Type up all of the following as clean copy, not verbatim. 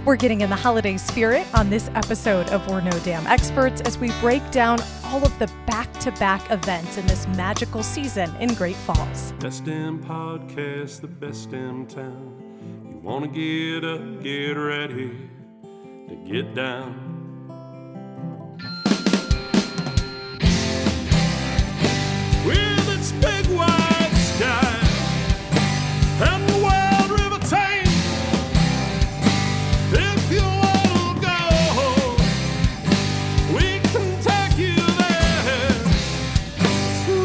We're getting in the holiday spirit on this episode of We're No Damn Experts as we break down all of the back-to-back events in this magical season in Great Falls. Best damn podcast, the best damn town. You want to get up, get ready to get down. With its big white sky and the wild river Thames. If you want to go, we can take you there to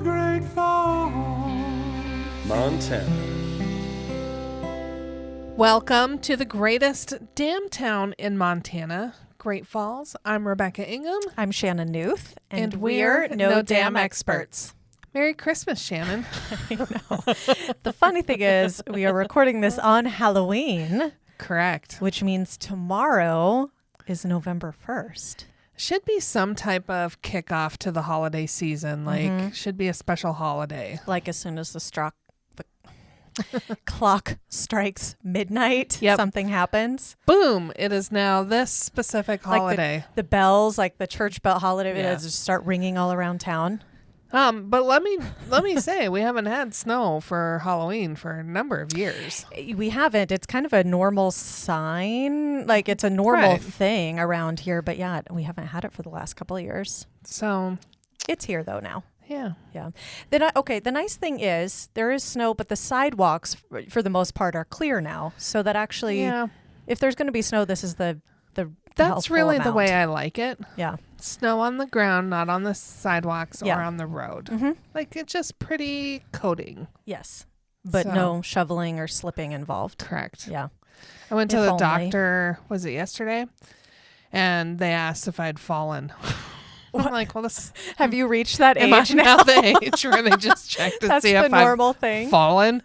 Great Falls, Montana. Welcome to the greatest damn town in Montana, Great Falls. I'm Rebecca Ingham. I'm Shannon Newth, And we're No Damn Experts. Merry Christmas, Shannon. I know. The funny thing is, we are recording this on Halloween, Correct. which means tomorrow is November 1st. Should be some type of kickoff to the holiday season. Like, should be a special holiday. Like as soon as the clock strikes midnight, Yep. something happens. Boom! It is now this specific holiday. Like the bells, like the church bell holiday, Yeah. just start ringing all around town. But let me say, we haven't had snow for Halloween for a number of years. We haven't. It's kind of a normal sign. Like it's a normal Right. thing around here. But yeah, we haven't had it for the last couple of years. So, It's here though now. yeah. Yeah. The nice thing is there is snow, but the sidewalks for the most part are clear now. So that actually, Yeah. if there's going to be snow, this is the That's helpful really the amount. way I like it. Yeah. Snow on the ground, not on the sidewalks Yeah. or on the road. Mm-hmm. Like, it's just pretty coating. Yes. But So- no shoveling or slipping involved. Correct. Yeah. I went to If the only. doctor, was it yesterday? And they asked if I'd fallen. I'm like, well, this Have you reached that am I age now now? the age where they just check to That's see the if I've normal thing. fallen?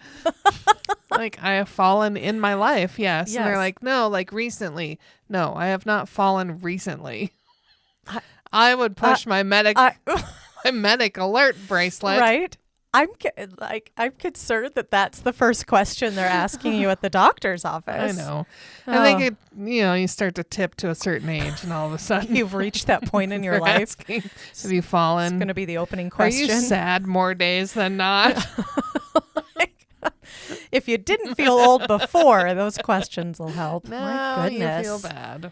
Like, I have fallen in my life, yes. And they're Yes. like, no, like recently. No, I have not fallen recently. I would push my medic alert bracelet. Right? I'm concerned that that's the first question they're asking you at the doctor's I office. know. Oh. I think it, you start to tip to a certain age, and all of a sudden You've reached that point in your they're life. asking, have you It's fallen? going to be the opening Are question. you sad more days than not? If you didn't feel old before, those questions will help. No, My goodness. you feel bad.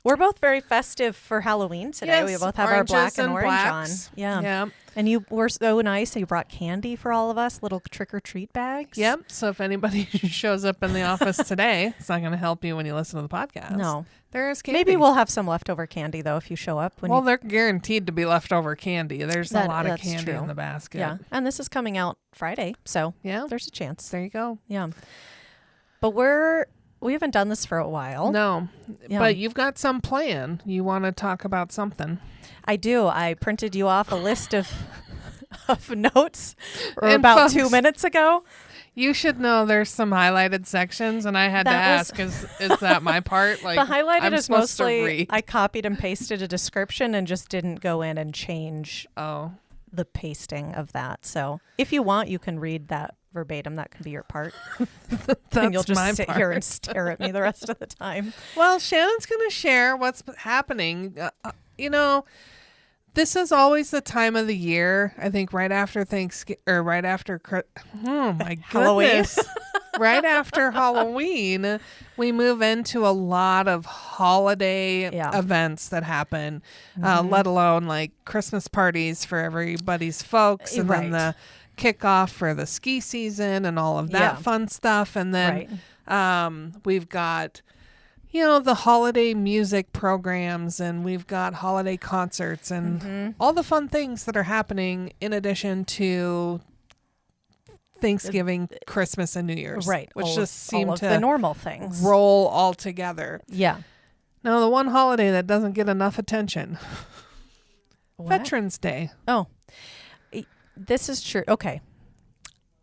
We're both very festive for Halloween today. We Yes, both have our black oranges and orange blacks. on. Yeah. Yeah. And you were so nice. You brought candy for all of us, little trick-or-treat bags. Yep. So if anybody shows up in the office today, it's not going to help you when you listen to the podcast. No. There is candy. Maybe we'll have some leftover candy, though, if you show up. Well, they're guaranteed to be leftover candy. There's a lot of that's candy true. in the basket. Yeah. And this is coming out Friday, so Yeah. there's a chance. There you go. Yeah. But we haven't done this for a while. No. Yeah. But you've got some plan. You want to talk about something. I do. I printed you off a list of notes And about folks, 2 minutes ago. You should know there's some highlighted sections, and I had to That was- ask, is that my part? Like, The highlighted I'm is supposed to mostly read. I copied and pasted a description and just didn't go in and change Oh, the pasting of that. So if you want, you can read that verbatim. That can be your part. that's And you'll just my sit part. here and stare at me the rest of the time. Well, Shannon's going to share what's happening. This is always the time of the year, I think, right after Thanksgiving, or right after, oh my Halloween. goodness. Right after Halloween, we move into a lot of holiday Yeah. events that happen, let alone like Christmas parties for everybody's folks, and then Right. the kickoff for the ski season and all of that Yeah. fun stuff. And then Right. we've got, the holiday music programs, and we've got holiday concerts and all the fun things that are happening in addition to Thanksgiving, Christmas, and New Year's. Right. Which all just of, seem all of to the normal things. roll all together. Yeah. Now, the one holiday that doesn't get enough attention, What? Veterans Day. Oh, this is true. Okay.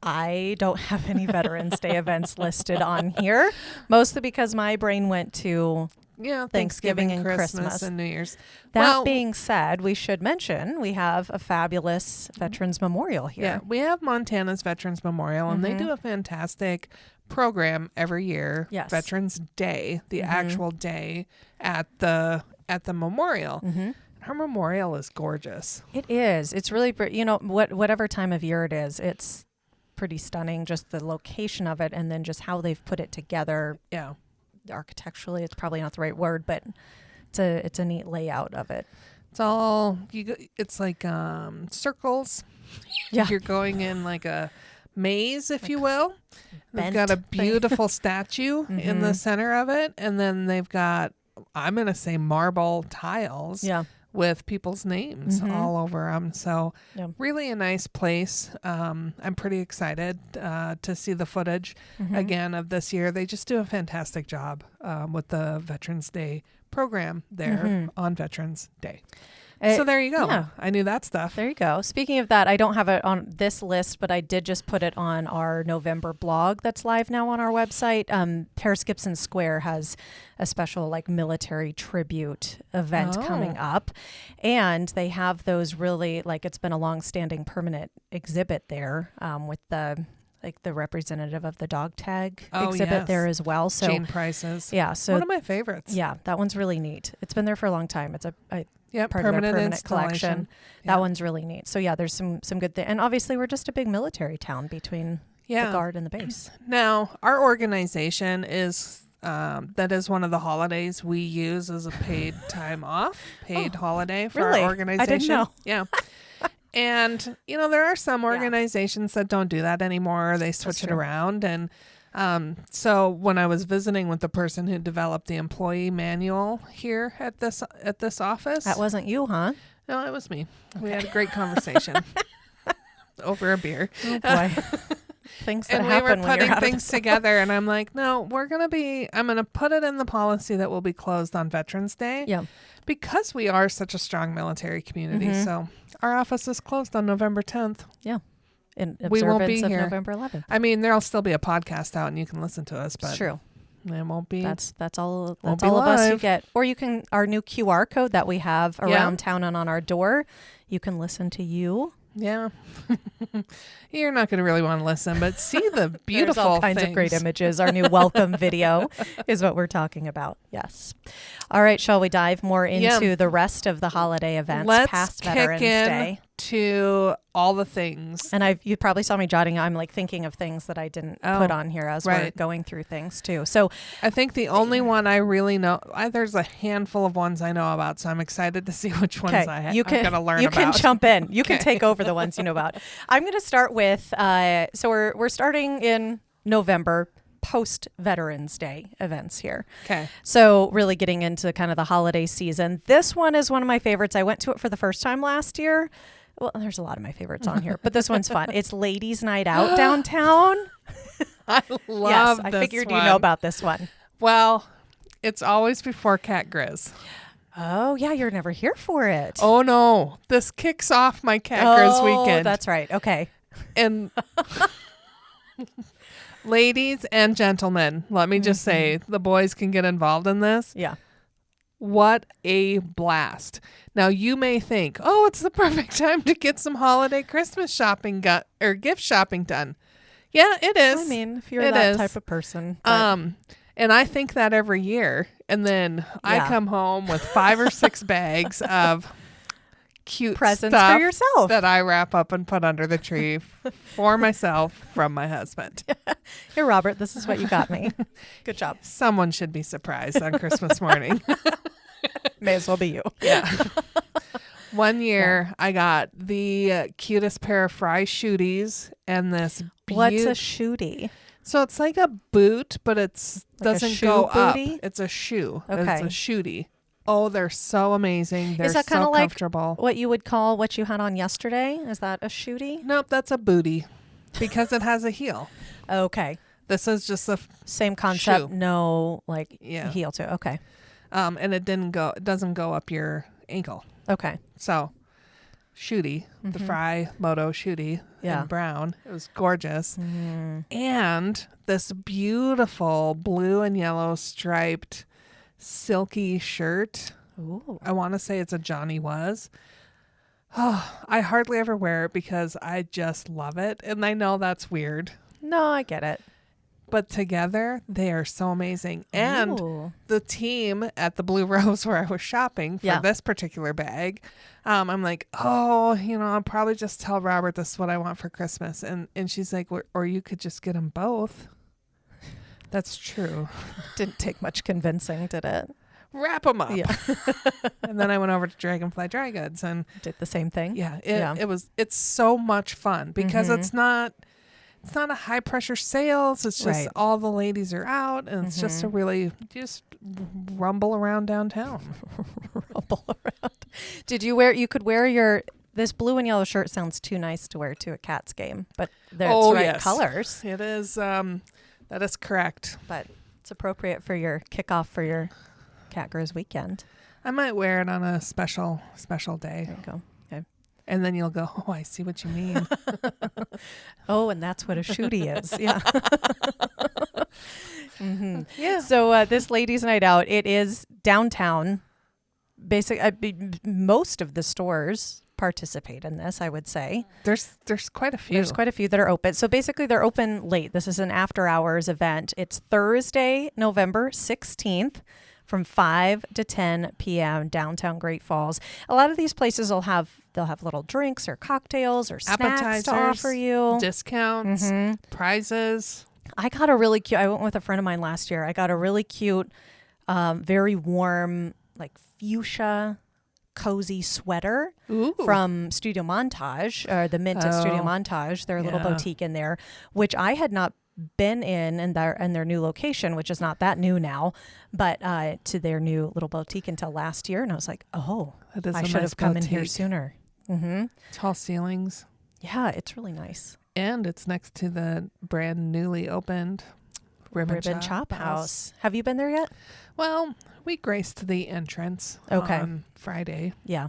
I don't have any Veterans Day events listed on here, mostly because my brain went to Yeah, Thanksgiving and Christmas. and New Year's. that. Being said, we should mention we have a fabulous Veterans Memorial here. Yeah, we have Montana's Veterans Memorial, and they do a fantastic program every year, Yes. Veterans Day, the actual day at the memorial. Her memorial is gorgeous. It is. It's really, whatever time of year it is, it's pretty stunning. Just the location of it, and then just how they've put it together. Yeah. Architecturally, it's probably not the right word, but it's a neat layout of it. It's all it's like circles. Yeah. You're going in like a maze, if you will. They've bent got a thing. beautiful statue in the center of it, and then they've got, I'm going to say, marble tiles Yeah. with people's names all over them. So Yeah. really a nice place. I'm pretty excited to see the footage again of this year. They just do a fantastic job with the Veterans Day program there on Veterans Day. So there you go. Yeah. I knew that stuff. There you go. Speaking of that, I don't have it on this list, but I did just put it on our November blog that's live now on our website. Paris Gibson Square has a special like military tribute event coming up, and they have those really like it's been a long-standing permanent exhibit there with the representative of the dog tag exhibit there as well. So Jane Price's. yeah, so one of my favorites. yeah, that one's really neat. It's been there for a long time. It's part permanent of their permanent installation. collection. Yeah. That one's really neat. So yeah, there's some good things. And obviously we're just a big military town between the guard and the base. Now, our organization is that is one of the holidays we use as a paid time off, paid holiday for really? our organization. I didn't know. Yeah. And, there are some organizations that don't do that anymore. They switch it true. around. And so when I was visiting with the person who developed the employee manual here at this office. That wasn't you, huh? No, it was me. Okay. We had a great conversation over a beer. Oh boy. Things that And we happen were when you're putting out things of together, and I'm like, no, I'm going to put it in the policy that will be closed on Veterans Day. Yeah. Because we are such a strong military community. So our office is closed on November 10th. Yeah. In We won't observance be of here. November 11th. I mean, there'll still be a podcast out and you can listen to us, but It's true. it won't be. That's all Won't that's be all of us you live. get. Or you can our new QR code that we have Yeah. around town and on our door. You can listen to you. Yeah. You're not going to really want to listen, but see the beautiful There's all kinds things. of great images. Our new welcome video is what we're talking about. Yes. All right. Shall we dive more into the rest of the holiday events Let's past kick Veterans in Day? to all the things. And you probably saw me jotting. I'm like thinking of things that I didn't put on here as we're right. going through things too. So I think the only one I really know, there's a handful of ones I know about, so I'm excited to see which ones I'm going to learn about. You can jump in. You can take over the ones you know about. I'm going to start with, so we're starting in November, post Veterans Day events here. Okay. So really getting into kind of the holiday season. This one is one of my favorites. I went to it for the first time last year. Well, there's a lot of my favorites on here, but this one's fun. It's Ladies' Night Out downtown. I love I this figured one. you know about this one. Well, it's always before Cat Grizz. Oh, yeah, you're never here for it. Oh, no. This kicks off my Cat Grizz weekend. That's right. Okay. And ladies and gentlemen, let me just say, the boys can get involved in this. Yeah. What a blast. Now, you may think, oh, it's the perfect time to get some holiday Christmas shopping or gift shopping done. Yeah, it is. I mean, if you're It that is. type of person. but- And I think that every year. And then I Yeah. come home with 5 or 6 bags of cute Presents stuff for yourself. that I wrap up and put under the tree for myself from my husband. Here, Robert, this is what you got me. Good job. Someone should be surprised on Christmas morning. May as well be you. Yeah. One year I got the cutest pair of fry shooties and this What's a shootie? So it's like a boot, but it's Like a doesn't shoe go up. bootie? It's a shoe. Okay. It's a shootie. Oh, they're so amazing. They're Is that kind so of like comfortable. what you would call what you had on yesterday? Is that a shootie? Nope, that's a booty because it has a heel. Okay. This is just a Same concept. Shoe. No, like Yeah. heel to. Okay. and it doesn't go up your ankle. Okay. So shootie, the Fry Moto shootie Yeah. in brown. It was gorgeous. And this beautiful blue and yellow striped silky shirt. Ooh. I want to say it's a Johnny Was. Oh, I hardly ever wear it because I just love it. And I know that's weird. No, I get it. but together they are so amazing. And Ooh. the team at the Blue Rose where I was shopping for this particular bag, I'm like, oh, I'll probably just tell Robert this is what I want for Christmas. And she's like, or you could just get them both. That's true. Didn't take much convincing, did it? Wrap them up. Yeah. And then I went over to Dragonfly Dry Goods and Did the same thing. it's so much fun because it's not a high pressure sales. It's just Right. all the ladies are out and it's just a really just rumble around downtown. Rumble around. You could wear this blue and yellow shirt sounds too nice to wear to a Cats game, but they're right colors. It is that is correct. But it's appropriate for your kickoff for your Cat Girls weekend. I might wear it on a special day. There you go. Okay. And then you'll go, oh, I see what you mean. Oh, and that's what a shootie is. Yeah. Yeah. So this ladies' night out, it is downtown. Most of the stores participate in this, I would say. There's quite a few. There's quite a few that are open. So basically they're open late. This is an after hours event. It's Thursday, November 16th from 5 to 10 p.m. downtown Great Falls. A lot of these places they'll have little drinks or cocktails or snacks appetizers to offer you. Discounts, prizes. I went with a friend of mine last year. I got a really cute, very warm, like fuchsia cozy sweater from Studio Montage, or the Mint at Studio Montage, their little boutique in there, which I had not been in their new location, which is not that new now, but to their new little boutique until last year. And I was like, oh, I should have come in here sooner. Tall ceilings. Yeah, it's really nice. And it's next to the brand newly opened Ribbon Chop House. Have you been there yet? Well, we graced the entrance on Friday. Yeah.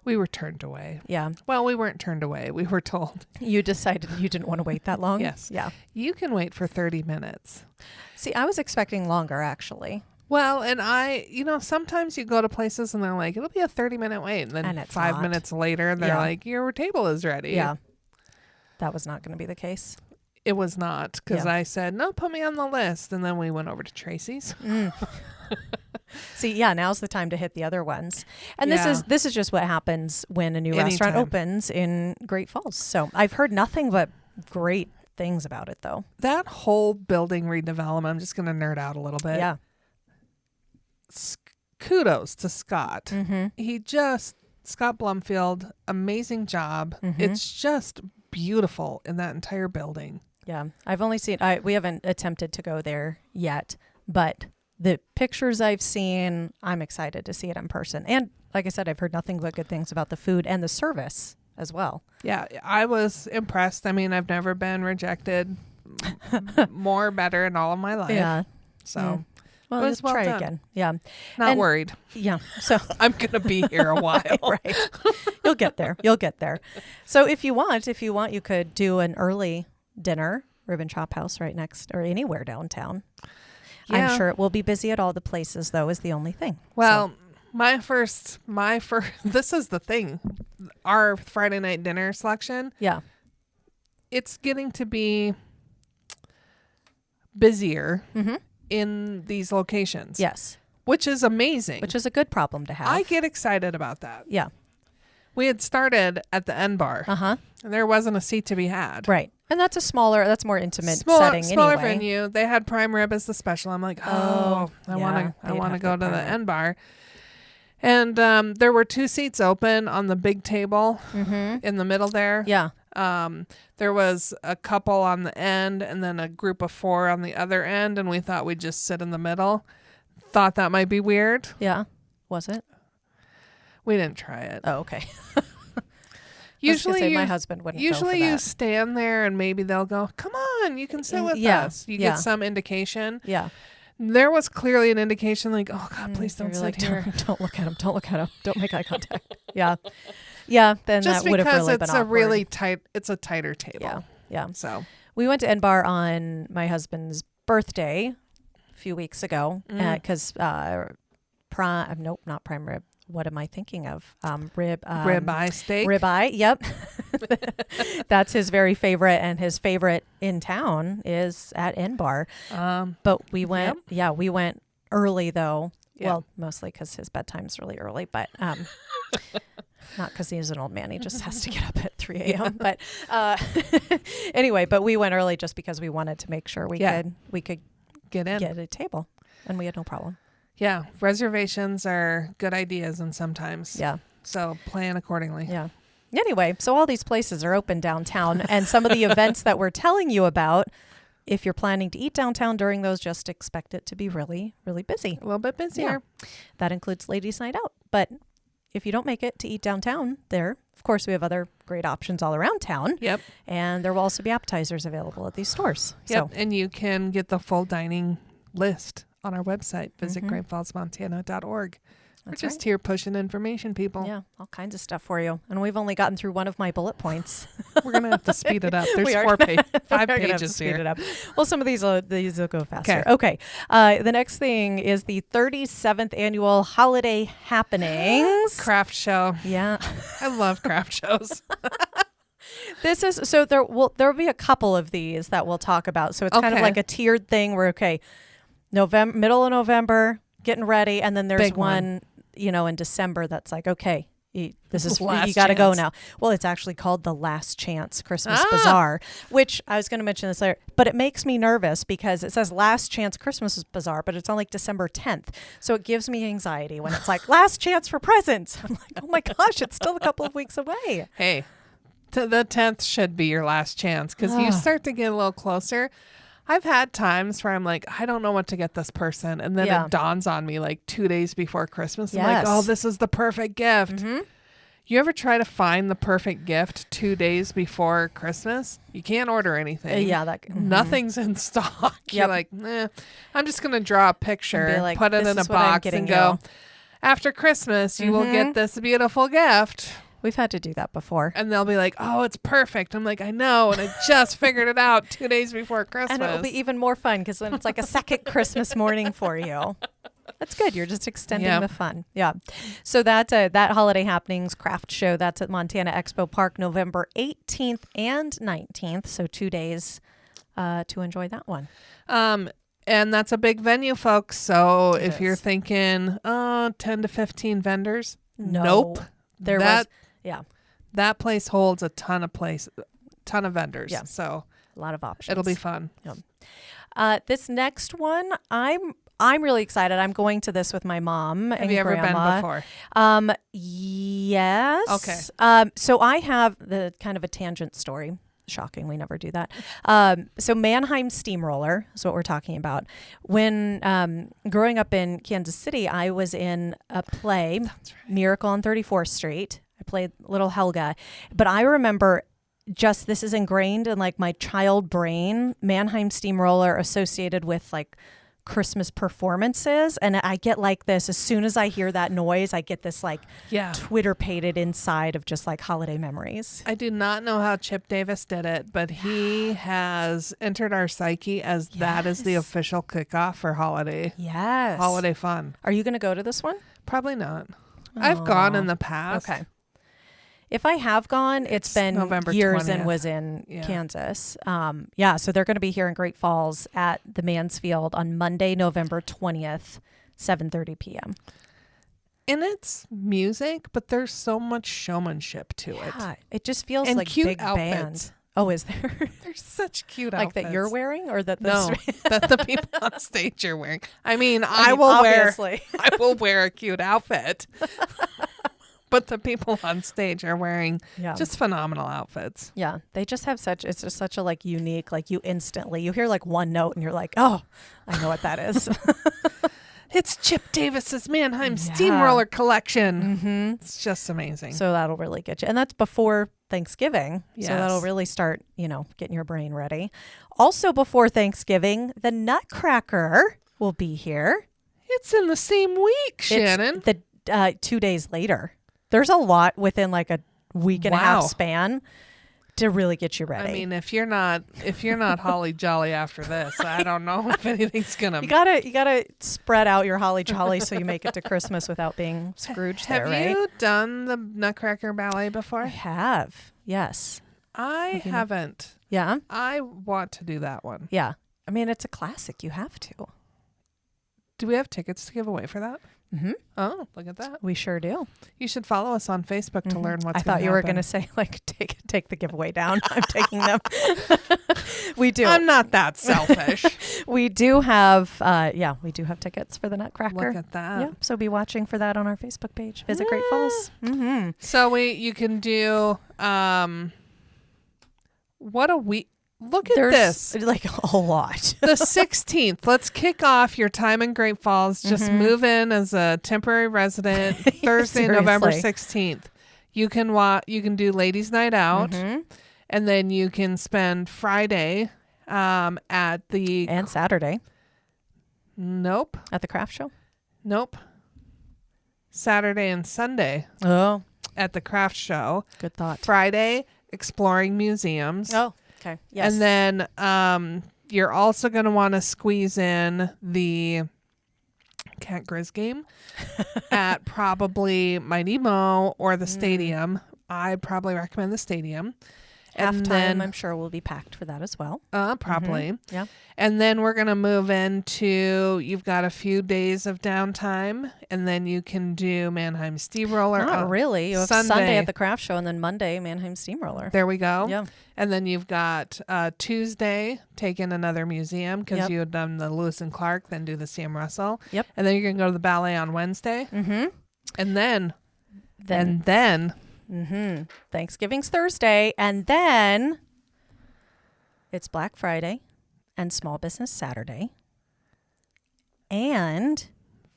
We were turned away. Yeah. Well, we weren't turned away. We were told. You decided you didn't want to wait that long? Yes. Yeah. You can wait for 30 minutes. See, I was expecting longer, actually. Well, and sometimes you go to places and they're like, it'll be a 30-minute wait. And then it's 5 minutes later, they're like, your table is ready. Yeah. That was not going to be the case. It was not, because I said, no, put me on the list. And then we went over to Tracy's. See, now's the time to hit the other ones. And this is just what happens when a new restaurant opens in Great Falls. So I've heard nothing but great things about it, though. That whole building redevelopment, I'm just going to nerd out a little bit. Yeah. Kudos to Scott. Scott Blumfield, amazing job. It's just beautiful in that entire building. Yeah. I've only seen, we haven't attempted to go there yet, but the pictures I've seen, I'm excited to see it in person. And like I said, I've heard nothing but good things about the food and the service as well. Yeah, I was impressed. I mean, I've never been rejected better in all of my life. Yeah. So well, it was well try done. again. Yeah. Not worried. Yeah. So I'm going to be here a while. Right. You'll get there. So if you want, you could do an early dinner, Ribbon Chop House right next, or anywhere downtown. Yeah. I'm sure it will be busy at all the places, though, is the only thing. Well, my first, this is the thing. Our Friday night dinner selection. Yeah. It's getting to be busier in these locations. Yes. Which is amazing. Which is a good problem to have. I get excited about that. Yeah. We had started at the N Bar. And there wasn't a seat to be had. Right. And that's more intimate setting smaller anyway. venue. They had prime rib as the special. I'm like, I want to go to the N Bar. And there were 2 seats open on the big table in the middle there. Yeah. There was a couple on the end and then a group of 4 on the other end. And we thought we'd just sit in the middle. Thought that might be weird. Yeah. Was it? We didn't try it. Oh, okay. Usually my husband wouldn't go for that. you stand there and maybe they'll go, come on, you can sit with us. You get some indication. Yeah. There was clearly an indication like, oh God, please don't sit here. Don't look at him. Don't look at him. Don't make eye contact. Yeah. Yeah. Then just that would have really been because it's a tighter table. Yeah. Yeah. So we went to N Bar on my husband's birthday a few weeks ago because not prime rib. what am I thinking of? Ribeye steak. Ribeye. Yep. That's his very favorite, and his favorite in town is at N Bar. But we went, we went early though. Yep. Well, mostly because his bedtime's really early, but not because he's an old man. He just has to get up at 3 a.m. But anyway, but we went early just because we wanted to make sure we could get in, get a table, and we had no problem. Yeah, reservations are good ideas, and sometimes so plan accordingly. Yeah. Anyway, so all these places are open downtown, and some of the events that we're telling you about, if you're planning to eat downtown during those, just expect it to be really, really busy. A little bit busier. Yeah. That includes Ladies' Night Out. But if you don't make it to eat downtown there, of course, we have other great options all around town. Yep. And there will also be appetizers available at these stores. Yep. So, And you can get the full dining list on our website. Visit greatfallsmontana.org. We're just here pushing information, people. Yeah, all kinds of stuff for you. And we've only gotten through one of my bullet points. We're going to have to speed it up. There's 5 pages here. Speed it up. Well, some of these will go faster. Okay. The next thing is the 37th annual holiday happenings. Craft show. Yeah. I love craft shows. This is, so there will be a couple of these that we'll talk about. So it's kind of like a tiered thing where, middle of November, getting ready. And then there's Big one, in December that's like, okay, this is, Last you got to go chance. now. Well, it's actually called the Last Chance Christmas Bazaar, which I was going to mention this later, but it makes me nervous because it says Last Chance Christmas Bazaar, but it's on like December 10th. So it gives me anxiety when it's like last chance for presents. I'm like, oh my gosh, it's still a couple of weeks away. Hey, the 10th should be your last chance because you start to get a little closer. I've had times where I'm like, I don't know what to get this person. And then it dawns on me like 2 days before Christmas. I'm like, oh, this is the perfect gift. Mm-hmm. You ever try to find the perfect gift 2 days before Christmas? You can't order anything. Nothing's in stock. You're like, I'm just going to draw a picture, like, put it in a box and go, after Christmas, you will get this beautiful gift. We've had to do that before. And they'll be like, oh, it's perfect. I'm like, I know. And I just figured it out 2 days before Christmas. And it'll be even more fun because then it's like a second Christmas morning for you. That's good. You're just extending the fun. Yeah. So that Holiday Happenings craft show, that's at Montana Expo Park, November 18th and 19th. So 2 days to enjoy that one. And that's a big venue, folks. So if you're thinking, 10 to 15 vendors, nope. That place holds a ton of vendors. Yeah. So a lot of options. It'll be fun. Yeah. This next one, I'm really excited. I'm going to this with my mom and Have you ever grandma. been before? Yes. Okay. So I have the kind of a tangent story. Shocking, we never do that. So Mannheim Steamroller is what we're talking about. When growing up in Kansas City, I was in a play, Miracle on 34th Street. I played Little Helga. But I remember this is ingrained in like my child brain, Mannheim Steamroller associated with like Christmas performances. And I get like this, as soon as I hear that noise, I get this like Twitter-pated inside of just like holiday memories. I do not know how Chip Davis did it, but he has entered our psyche as that is the official kickoff for holiday. Yes. Holiday fun. Are you going to go to this one? Probably not. I've gone in the past. Okay. If I have gone, it's been November years 20th. and was in Kansas. So they're going to be here in Great Falls at the Mansfield on Monday, November 20th, 7:30 p.m. And it's music, but there's so much showmanship to it. It just feels and like cute big outfits. band. Oh, is there? There's such cute like outfits. that you're wearing, or that no, that the people on stage are wearing. I mean, I will obviously. I will wear a cute outfit. But the people on stage are wearing just phenomenal outfits. Yeah, they just have it's just such a like unique, like you hear like one note and you're like, oh, I know what that is. It's Chip Davis's Mannheim Steamroller collection. Mm-hmm. It's just amazing. So that'll really get you. And that's before Thanksgiving. Yes. So that'll really start, getting your brain ready. Also before Thanksgiving, the Nutcracker will be here. It's in the same week, Shannon. It's the 2 days later. There's a lot within like a week and a half span. to really get you ready. I mean, if you're not holly jolly after this, I don't know if anything's gonna. you gotta spread out your holly jolly so you make it to Christmas without being Scrooge. Have there, right? you done the Nutcracker Ballet before? I have. Yes. I haven't. Yeah. I want to do that one. Yeah. I mean, it's a classic. You have to. Do we have tickets to give away for that? Mm-hmm. Oh, look at that. We sure do. You should follow us on Facebook to learn what's I thought you were going to say, like, take the giveaway down. I'm taking them. We do. I'm not that selfish. We do have, we do have tickets for the Nutcracker. Look at that. Yeah, so be watching for that on our Facebook page. Visit Great Falls. Mm-hmm. So you can do, what a week. Look at There's this. like a lot. The 16th. Let's kick off your time in Great Falls. Just move in as a temporary resident Thursday, November 16th. You can do ladies' night out, and then you can spend Friday at the and Saturday. Nope. At the craft show? Nope. Saturday and Sunday Oh, at the craft show. good thought. Friday, exploring museums. Oh, okay. Yes. And then you're also going to want to squeeze in the Cat Grizz game at probably Mighty Mo or the stadium. I'd probably recommend the stadium. And Halftime, then, I'm sure, will be packed for that as well. probably. Yeah. And then we're going to move into, you've got a few days of downtime, and then you can do Mannheim Steamroller. Not really. You have Sunday at the craft show and then Monday, Mannheim Steamroller. There we go. Yeah. And then you've got Tuesday, take in another museum because you had done the Lewis and Clark, then do the Sam Russell. Yep. And then you're going to go to the ballet on Wednesday. Mm-hmm. And then Thanksgiving's Thursday, and then it's Black Friday and Small Business Saturday. And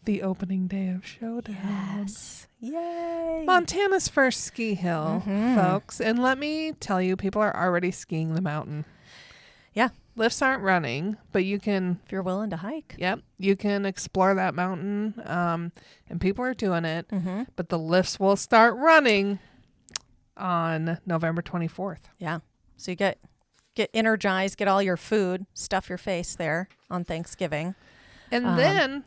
the opening day of Showdown. yes. Yay. Montana's first ski hill, folks. And let me tell you, people are already skiing the mountain. Yeah. Lifts aren't running, but you can, If you're willing to hike. yep, you can explore that mountain. And people are doing it. But the lifts will start running on November 24th. Yeah. So you get energized, get all your food, stuff your face there on Thanksgiving. And then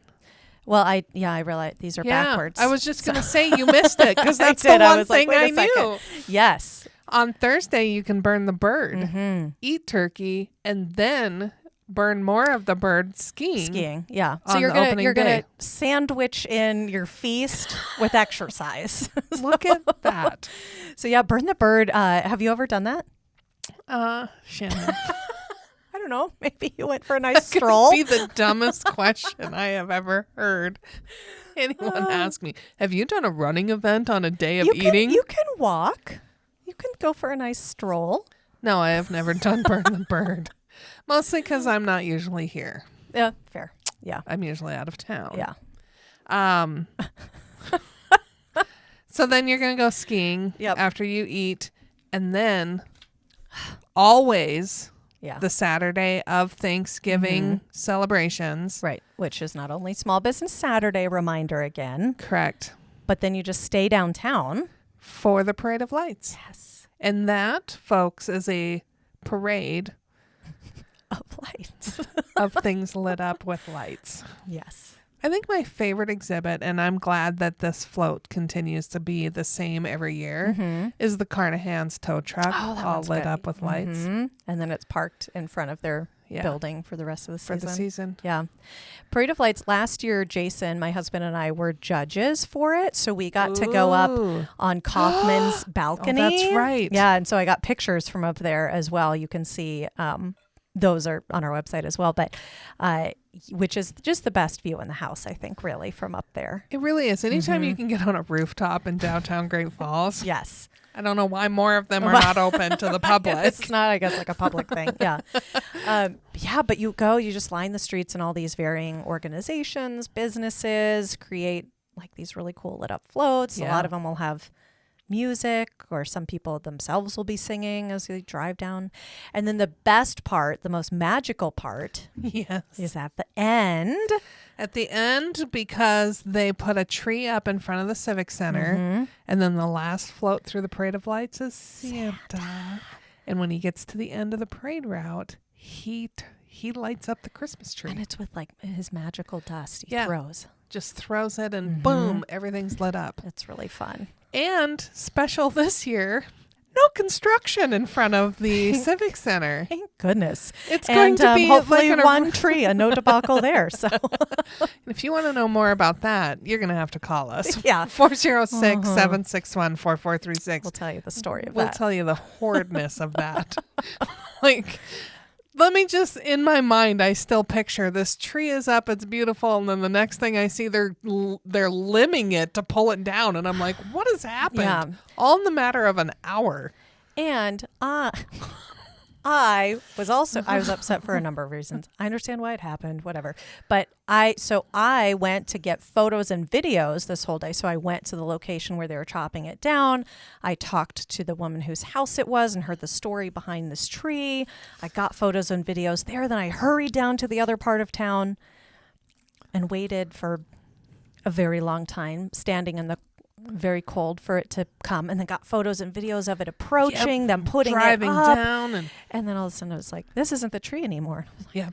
Well, I realize these are backwards. I was just going to say you missed it because that's the I one was like, thing I wait a second. knew. Yes. On Thursday, you can burn the bird, eat turkey, and then burn more of the bird skiing. Yeah. So on you're the gonna opening day. sandwich in your feast with exercise. Look at that. So yeah, burn the bird. Have you ever done that? Shannon. I don't know. Maybe you went for a nice stroll. Be the dumbest question I have ever heard anyone ask me. Have you done a running event on a day of eating? You can walk. You can go for a nice stroll. No, I have never done burn the bird. Mostly because I'm not usually here. Yeah, fair. Yeah. I'm usually out of town. Yeah. So then you're going to go skiing Yep. after you eat. And then always Yeah. the Saturday of Thanksgiving celebrations. Right. Which is not only Small Business Saturday reminder again, Correct. but then you just stay downtown. For the Parade of Lights. Yes. And that, folks, is a parade Of lights. of things lit up with lights. Yes. I think my favorite exhibit, and I'm glad that this float continues to be the same every year, is the Carnahan's tow truck, Oh, that all one's lit good. up with lights. And then it's parked in front of their Yeah. building for the rest of the For season. the season. Yeah. Parade of Lights last year, Jason, my husband, and I were judges for it. So we got to go up Ooh. on Kaufman's balcony. Oh, that's right. Yeah. And so I got pictures from up there as well. You can see those are on our website as well. But which is just the best view in the house, I think, really, from up there. It really is. Anytime you can get on a rooftop in downtown Great Falls. Yes. I don't know why more of them are not open to the public. It's not, I guess, like a public thing. Yeah. Yeah, but you just line the streets and all these varying organizations, businesses create like these really cool lit up floats. Yeah. A lot of them will have music, or some people themselves will be singing as they drive down. And then the best part, the most magical part, Yes. is at the end. At the end, because they put a tree up in front of the Civic Center, and then the last float through the Parade of Lights is Santa. And when he gets to the end of the parade route, he lights up the Christmas tree. And it's with like his magical dust he Yeah. throws. Just throws it and Mhm. boom, everything's lit up. It's really fun. And special this year, no construction in front of the Civic Center. Thank goodness. It's going to be hopefully like one tree, a no debacle there. So If you want to know more about that, you're going to have to call us. yeah, 406-761-4436. we'll tell you the story of We'll that. tell you the horridness of that. Like, let me just, in my mind, I still picture this tree is up, it's beautiful, and then the next thing I see, they're limbing it to pull it down, and I'm like, what has happened? Yeah. All in the matter of an hour. And I was upset for a number of reasons. I understand why it happened, whatever. But I went to get photos and videos this whole day. So I went to the location where they were chopping it down. I talked to the woman whose house it was and heard the story behind this tree. I got photos and videos there. Then I hurried down to the other part of town and waited for a very long time, standing in the very cold for it to come, and then got photos and videos of it approaching, them putting Driving it up, down. and then all of a sudden it was like, this isn't the tree anymore. Yeah.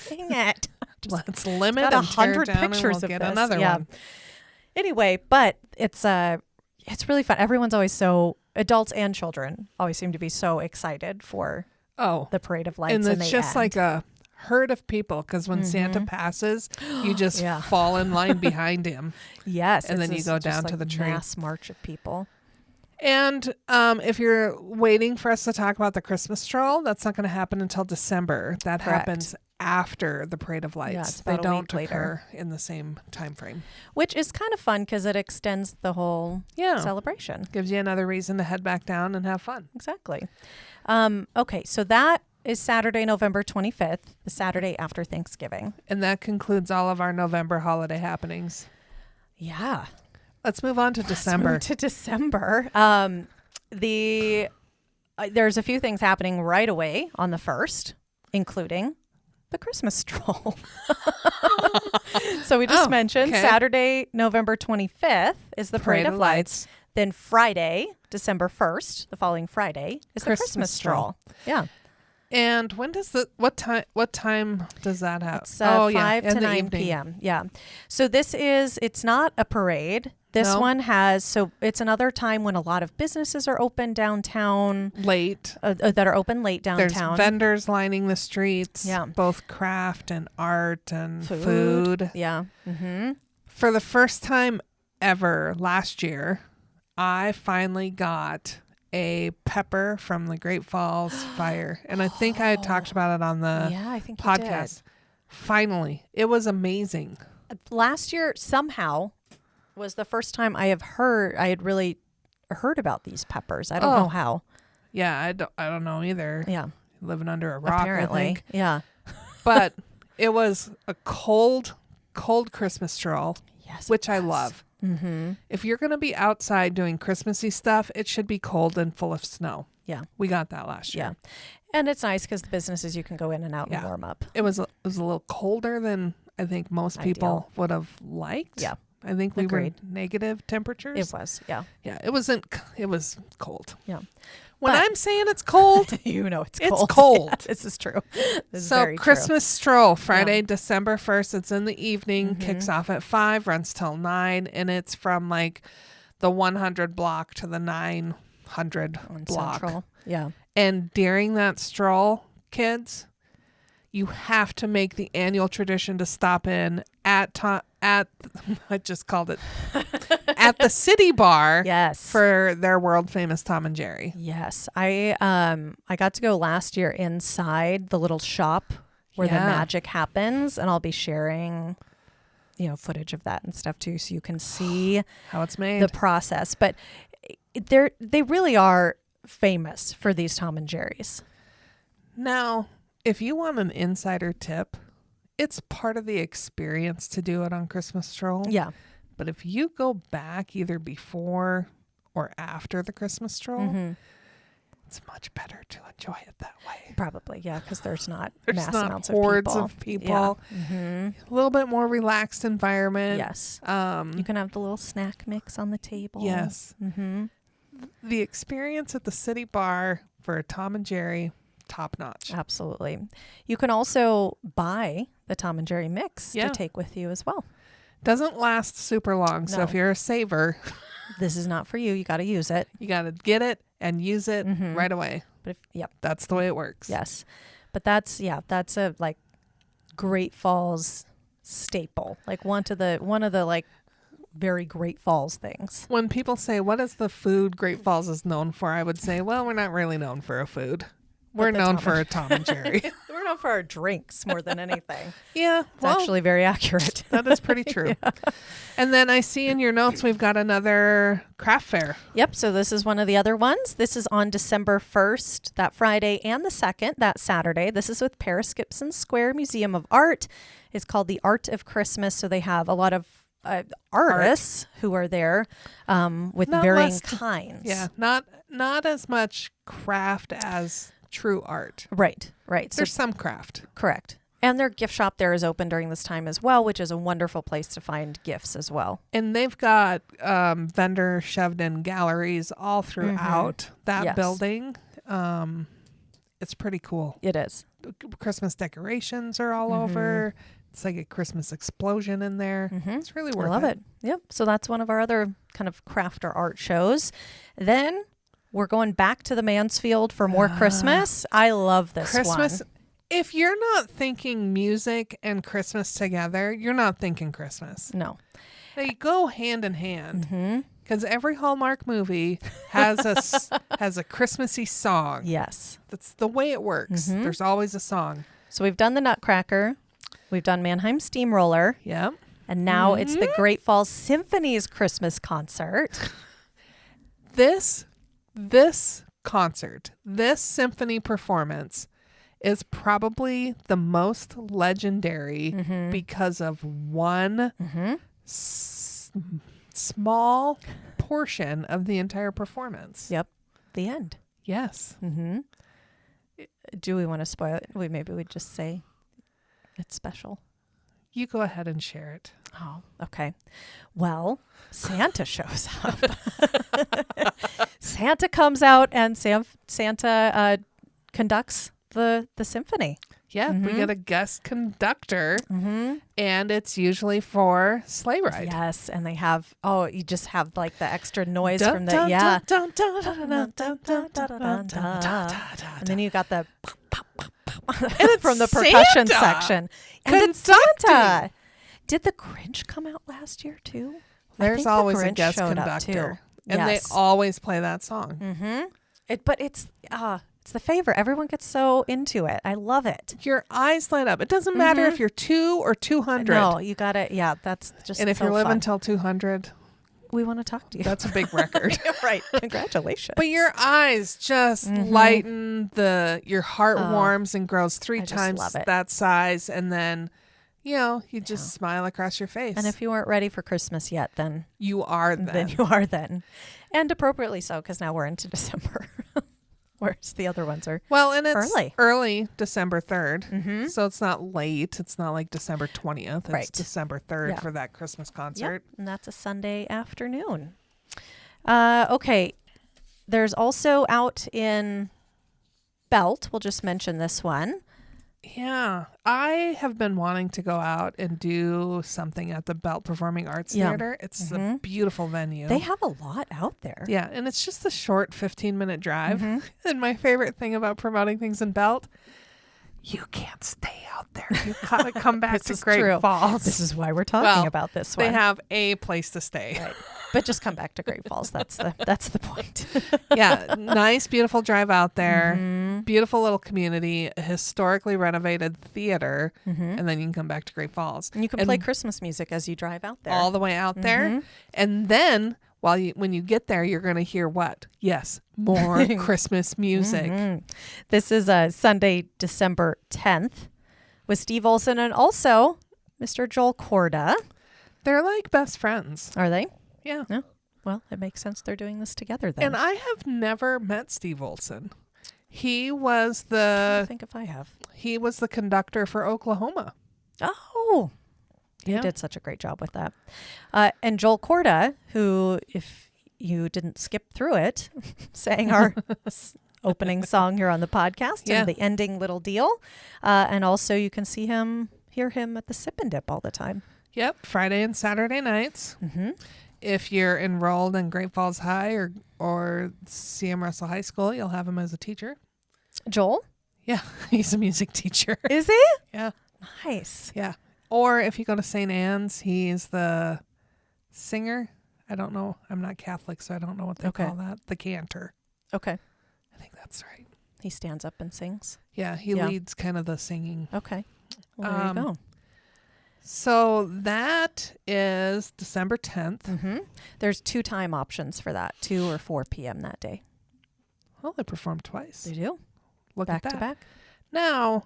Dang it. Let's limit Got and 100 tear down pictures and of we'll get this. another Yeah. one. Anyway, but it's really fun. Everyone's always so, adults and children always seem to be so excited for Oh, the Parade of Lights. and it's they just end. like a herd of people, because when Santa passes, you just Yeah. fall in line behind him. yes, and it's then you this go just down to like the tree. mass march of people. And if you're waiting for us to talk about the Christmas stroll, that's not going to happen until December. That Correct. happens after the Parade of Yeah, Lights. it's They about a don't week later. occur in the same time frame. Which is kind of fun because it extends the whole Yeah. celebration. Gives you another reason to head back down and have fun. Exactly. Okay, so that is Saturday, November 25th, the Saturday after Thanksgiving. And that concludes all of our November holiday happenings. Yeah. Let's move on to December. Move to December. There's a few things happening right away on the 1st, including the Christmas stroll. So we just mentioned okay. Saturday, November 25th is the Parade of Lights. Then Friday, December 1st, the following Friday, is the Christmas stroll. Yeah. And when does what time does that have? It's 5 in to the 9 evening. p.m. Yeah. So it's not a parade. This No? one it's another time when a lot of businesses are open downtown, Late. that are open late downtown. There's vendors lining the streets. Yeah. Both craft and art and food. Yeah. Mm-hmm. For the first time ever last year, I finally got a pepper from the Great Falls fire. And I think I had talked about it on the Yeah, I think podcast. Finally. It was amazing. you did. Last year, somehow, was the first time I had really heard about these peppers. I don't know how. Yeah, I don't know either. Yeah. Living under a rock, Apparently. I think. Yeah. But it was a cold Christmas stroll, Yes. which I love. Mm-hmm. If you're going to be outside doing Christmassy stuff, it should be cold and full of snow. Yeah. We got that last Yeah. year. And it's nice because the businesses, you can go in and out and Yeah. warm up. It was a little colder than I think most people Ideal. would have liked. Yeah. I think we Agreed. were negative temperatures. It was. Yeah. Yeah, it was cold. Yeah. When But- I'm saying it's cold, You know it's It's cold. cold. Yeah, this is true. This is so very true. Christmas stroll, Friday, December 1st. It's in the evening, Mm-hmm. kicks off at 5, runs till 9, and it's from like the 100 block to the 900 On block. Central. Yeah. And during that stroll, kids, you have to make the annual tradition to stop in at I just called it at the City Bar. Yes. For their world famous Tom and Jerry. Yes. I got to go last year inside the little shop where the Yeah. magic happens, and I'll be sharing footage of that and stuff too, so you can see How it's made. the process. But they really are famous for these Tom and Jerry's. Now, if you want an insider tip, it's part of the experience to do it on Christmas stroll. Yeah. But if you go back either before or after the Christmas stroll, Mm-hmm. it's much better to enjoy it that way. Probably, yeah, because there's not There's mass not amounts hordes of people. of people. Yeah. Mm-hmm. A little bit more relaxed environment. Yes. Um, You can have the little snack mix on the table. yes. Mm-hmm. The experience at the city bar for a Tom and Jerry, top notch. Absolutely. You can also buy the Tom and Jerry mix Yeah. to take with you as well. Doesn't last super long. So No. if you're a saver, This is not for you. You got to use it. you got to get it and use it right away. But yep. That's the way it works. Yes. But that's a like Great Falls staple. Like one of the like very Great Falls things. When people say, what is the food Great Falls is known for? I would say, well, we're not really known for a food. We're the known Tom for a Tom and Jerry. We're known for our drinks more than anything. Yeah. It's actually very accurate. That is pretty true. And then I see in your notes we've got another craft fair. Yep. So this is one of the other ones. This is on December 1st, that Friday, and the 2nd, that Saturday. This is with Paris Gibson Square Museum of Art. It's called the Art of Christmas. So they have a lot of artists who are there with Not varying less- kinds. Yeah. Not as much craft as true art. Right. So There's some craft. correct. And their gift shop there is open during this time as well, which is a wonderful place to find gifts as well. And they've got vendor shoved in galleries all throughout that Yes. building. It's pretty cool. It is. Christmas decorations are all over. It's like a Christmas explosion in there. It's really worth I love it. Yep. So that's one of our other kind of craft or art shows. Then we're going back to the Mansfield for more Christmas. I love this Christmas. one. If you're not thinking music and Christmas together, you're not thinking Christmas. No. They go hand in hand because every Hallmark movie has has a Christmassy song. Yes. That's the way it works. There's always a song. So we've done the Nutcracker. We've done Mannheim Steamroller. Yep. And now it's the Great Falls Symphony's Christmas concert. This concert, this symphony performance is probably the most legendary because of one small portion of the entire performance. Yep. The end. Yes. Do we want to spoil it? Maybe we just say it's special. You go ahead and share it. Oh, okay. Well, Santa shows up. Santa comes out and Santa conducts the symphony. Yeah, we get a guest conductor, and it's usually for sleigh ride. Yes, and they have you just have like the extra noise Dun, from the dun, yeah. dun, dun, dun, dun, dun, dun, dun, dun, dun. And then you got the it's from the percussion Santa section. And it's Santa. Did the Grinch come out last year too? I There's think the always a Grinch guest showed up, conductor, too. and Yes. they always play that song. But it's the favorite. Everyone gets so into it. I love it. Your eyes light up. It doesn't matter if you're 2 or 200. No, you got to. Yeah, that's just. And if so you're living fun. till 200, we want to talk to you. that's a big record. right. Congratulations. But your eyes just lighten your heart warms and grows 3 I just times love it. that size, and then you just smile across your face. And if you weren't ready for Christmas yet, then you are then you are then, and appropriately so, because now we're into December, whereas the other ones are. well, and it's early. early December 3rd, so it's not late. It's not like December 20th. It's Right. December 3rd Yeah. for that Christmas concert. Yep, and that's a Sunday afternoon. Okay, there's also out in Belt. We'll just mention this one. Yeah, I have been wanting to go out and do something at the Belt Performing Arts Yeah. Theater. It's a beautiful venue. They have a lot out there. Yeah, and it's just a short 15-minute drive. And my favorite thing about promoting things in Belt, you can't stay out there. You gotta come back This to is Great true. Falls. This is why we're talking Well, about this one. They have a place to stay. Right. But just come back to Great Falls. That's the point. Yeah, nice, beautiful drive out there. Beautiful little community, a historically renovated theater, and then you can come back to Great Falls. And you can play Christmas music as you drive out there. all the way out there. And then when you get there, you're going to hear what? Yes, more Christmas music. This is Sunday, December 10th with Steve Olson and also Mr. Joel Corda. They're like best friends. Are they? Yeah. No. Well, it makes sense they're doing this together then. And I have never met Steve Olson. He was I think if I have. the conductor for Oklahoma. Oh. Yeah. He did such a great job with that. And Joel Corda, who, if you didn't skip through it, saying our opening song here on the podcast and the ending little deal. And also you can hear him at the Sip and Dip all the time. Yep, Friday and Saturday nights. Mm-hmm. If you're enrolled in Great Falls High or CM Russell High School, you'll have him as a teacher. Joel? Yeah, he's a music teacher. Is he? Yeah. Nice. Yeah. Or if you go to St. Anne's, he's the singer. I don't know. I'm not Catholic, so I don't know what they call that. The cantor. Okay. I think that's right. He stands up and sings. Yeah, he leads kind of the singing. Okay. Well, there you go. So that is December 10th. Mm-hmm. There's 2 time options for that, 2 or 4 p.m. that day. Well, they perform twice. They do. Look back at that. to back. Now,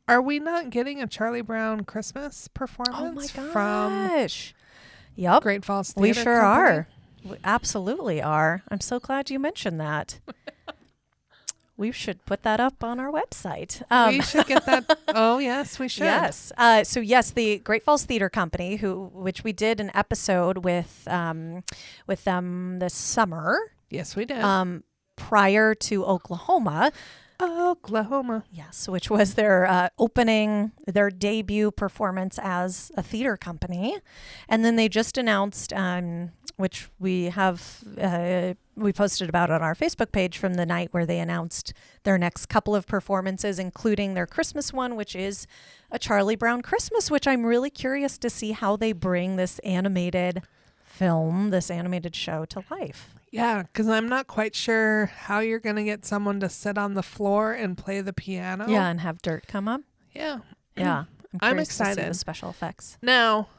are we not getting a Charlie Brown Christmas performance Oh my from gosh. Yep. Great Falls Theater We sure Company? are. We absolutely are. I'm so glad you mentioned that. We should put that up on our website. We should get that. Oh, yes, we should. Yes. So yes, the Great Falls Theater Company, which we did an episode with them this summer. Yes, we did. Prior to Oklahoma. Yes, which was their their debut performance as a theater company. And then they just announced, which we posted about on our Facebook page from the night where they announced their next couple of performances, including their Christmas one, which is a Charlie Brown Christmas, which I'm really curious to see how they bring this animated show to life. Yeah, because I'm not quite sure how you're going to get someone to sit on the floor and play the piano. Yeah, and have dirt come up. Yeah. Yeah. I'm curious excited. to see the special effects. Now,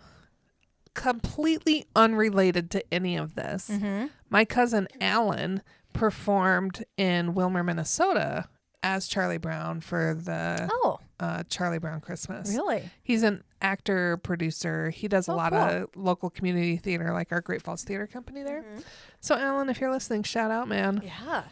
completely unrelated to any of this, my cousin Alan performed in Wilmer, Minnesota as Charlie Brown for the Charlie Brown Christmas. Really? He's an actor, producer. He does a lot of local community theater, like our Great Falls Theater Company there. So, Alan, if you're listening, shout out, man. Yeah.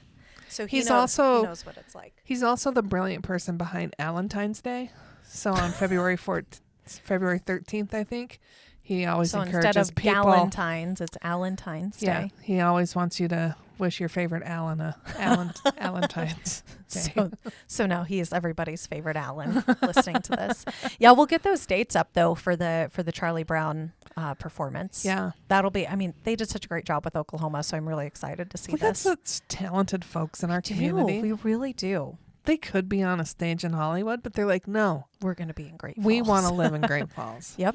So he knows what it's like. He's also the brilliant person behind Valentine's Day. So on February 13th, I think, he always encourages instead of people. Galentine's, it's Alentine's Day. Yeah, he always wants you to wish your favorite Alan Alentine's Day. So now he is everybody's favorite Alan listening to this. Yeah, we'll get those dates up though for the Charlie Brown performance. Yeah, that'll be. I mean, they did such a great job with Oklahoma, so I'm really excited to see this. That's such talented folks in our community. We really do. They could be on a stage in Hollywood, but they're like, no, we're going to be in Great Falls. We want to live in Great Falls. Yep,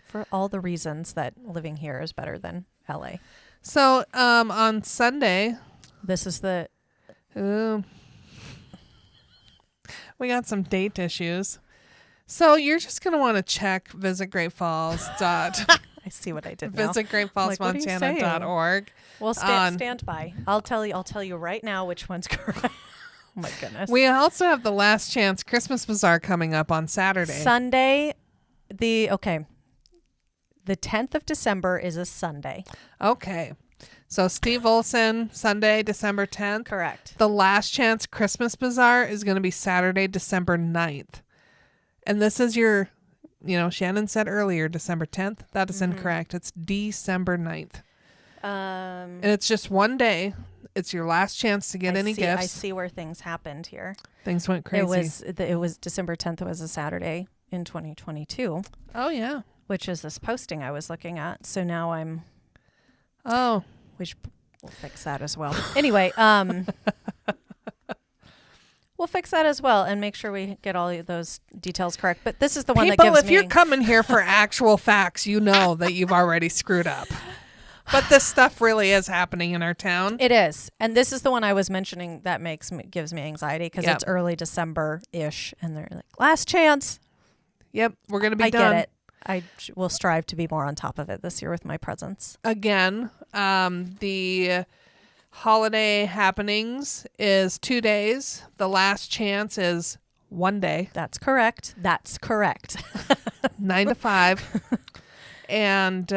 for all the reasons that living here is better than LA. So on Sunday, this is the. We got some date issues. So you're just going to want to check Visit Great Falls. I see what I did now. Visit GreatFallsMontana.org. Well, stand by. I'll tell you right now which one's correct. Oh my goodness. We also have the Last Chance Christmas Bazaar coming up on Saturday. Sunday, the 10th of December is a Sunday. Okay. So Steve Olson, Sunday, December 10th. Correct. The Last Chance Christmas Bazaar is going to be Saturday, December 9th. And this is your, Shannon said earlier, December 10th. That is incorrect. It's December 9th. And it's just one day. It's your last chance to get any gifts. I see where things happened here. Things went crazy. It was December 10th. It was a Saturday in 2022. Oh, yeah. Which is this posting I was looking at. So now I'm... Oh. We'll fix that as well. Anyway, we'll fix that as well and make sure we get all of those details correct. But this is the one that gives me... People, if you're coming here for actual facts, you know that you've already screwed up. But this stuff really is happening in our town. It is. And this is the one I was mentioning that gives me anxiety because it's early December-ish. And they're like, last chance. Yep. We're going to be done. I get it. I will strive to be more on top of it this year with my presents. Again, the holiday happenings is 2 days. The last chance is 1 day. That's correct. 9 to 5. And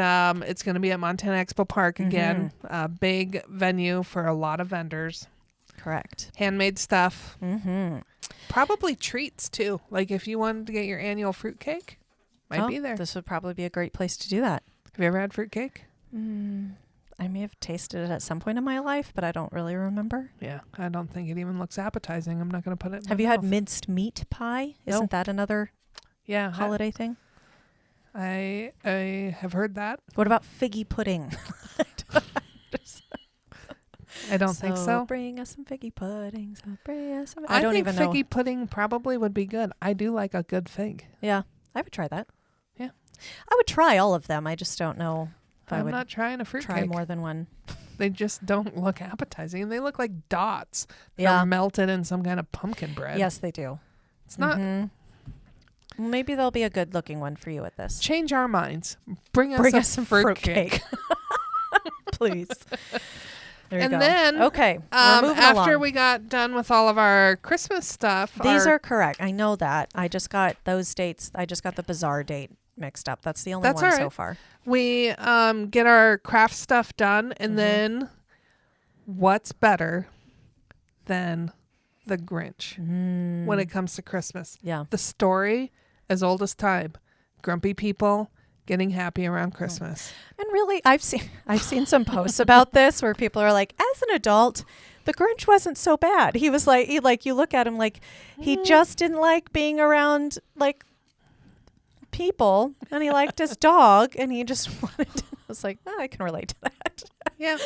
it's going to be at Montana Expo Park again. A big venue for a lot of vendors. Correct. Handmade stuff. Probably treats, too. Like if you wanted to get your annual fruitcake, might be there. This would probably be a great place to do that. Have you ever had fruitcake? I may have tasted it at some point in my life, but I don't really remember. Yeah, I don't think it even looks appetizing. I'm not going to put it in Have my you had mouth. minced meat pie? No. Isn't that another Yeah, holiday thing? I have heard that. What about figgy pudding? I don't think so. Bring us some figgy pudding. So bring us some. I don't think even know. figgy pudding probably would be good. I do like a good fig. Yeah, I would try that. Yeah. I would try all of them. I just don't know if I I'm would not trying a try fruitcake. more than one. They just don't look appetizing. They look like dots. Yeah. They're melted in some kind of pumpkin bread. Yes, they do. It's not. Mhm. Maybe there'll be a good looking one for you at this. Change our minds. Bring us some fruitcake. Please. There you And go. then, okay, we're moving after along. we got done with all of our Christmas stuff, These are correct. I know that. I just got those dates. I just got the bizarre date mixed up. That's the only That's one all so right. far. we get our craft stuff done, and Mhm. then what's better than the Grinch when it comes to Christmas? Yeah. The story as old as time. Grumpy people getting happy around Christmas. And really, I've seen some posts about this where people are like, as an adult, the Grinch wasn't so bad. He was like, you look at him like he just didn't like being around like people, and he liked his dog, and he just wanted to. I was like, I can relate to that. Yeah,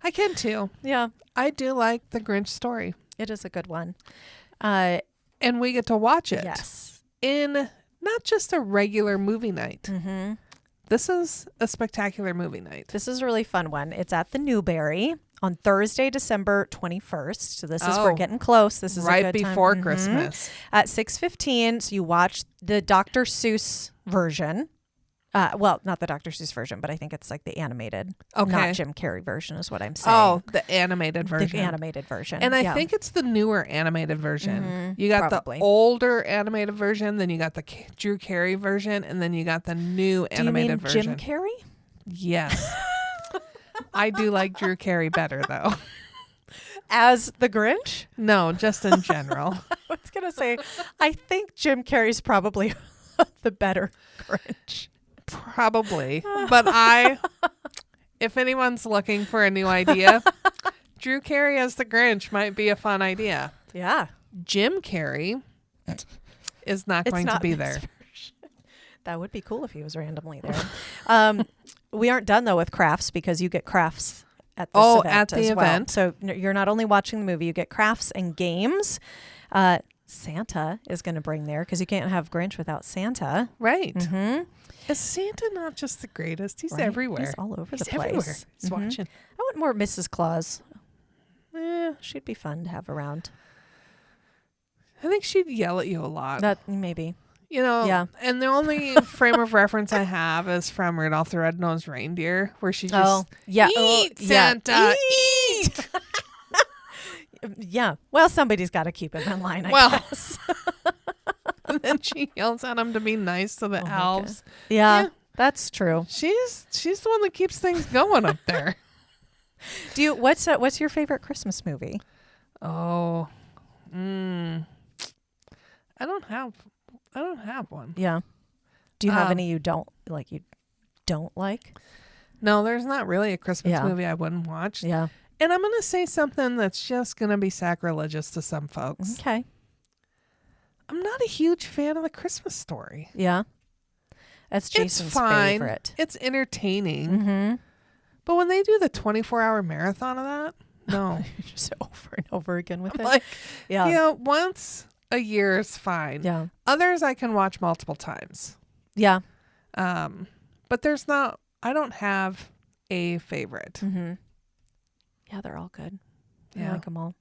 I can too. Yeah, I do like the Grinch story, it is a good one. and we get to watch it Yes. in not just a regular movie night. Mm-hmm. This is a spectacular movie night. This is a really fun one. It's at the Newberry on Thursday, December 21st. So this is, we're Oh. getting close. This is a Right good time. before Mhm. Christmas. At 6:15. So you watch the Dr. Seuss version. Well, not the Dr. Seuss version, but I think it's like the animated, Okay. not Jim Carrey version is what I'm saying. Oh, the animated version. The animated version. And I yeah. think it's the newer animated version. Mhm, You got probably. the older animated version, then you got the Drew Carey version, and then you got the new Do you mean animated version. Jim Carrey? Yes. I do like Drew Carey better, though. As the Grinch? No, just in general. I was going to say, I think Jim Carrey's probably the better Grinch. Probably. But if anyone's looking for a new idea, Drew Carey as the Grinch might be a fun idea. Yeah. Jim Carrey is not It's going not to be this there. version. That would be cool if he was randomly there. We aren't done though with crafts because you get crafts at this event at the as well. event. So you're not only watching the movie, you get crafts and games. Santa is going to bring there because you can't have Grinch without Santa. Right. Mm-hmm. Is Santa not just the greatest? He's Right? everywhere. He's all over He's the place. everywhere. He's Mhm. watching. I want more Mrs. Claus. Eh, She'd be fun to have around. I think she'd yell at you a lot. That maybe. You know, Yeah. And the only frame of reference I have is from Rudolph the Red-Nosed Reindeer, where she just yeah. eat, Santa, eat. Yeah. Well, somebody's got to keep him in line, I Well, guess. And then she yells at him to be nice to the Oh my elves. Yeah, Yeah. that's true. She's the one that keeps things going up there. Do you? What's your favorite Christmas movie? Oh, I don't have one. Yeah. Do you have Um, any you don't like? You don't like? No, there's not really a Christmas Yeah. movie I wouldn't watch. Yeah. And I'm gonna say something that's just gonna be sacrilegious to some folks. Okay. I'm not a huge fan of The Christmas Story. Yeah. That's Jason's it's fine. favorite. It's entertaining. Mm-hmm. But when they do the 24-hour marathon of that, no. Just over and over again with it. Like, Yeah. yeah, once a year is fine. Yeah. Others I can watch multiple times. Yeah. But I don't have a favorite. Mm-hmm. Yeah, they're all good. I Yeah. like them all.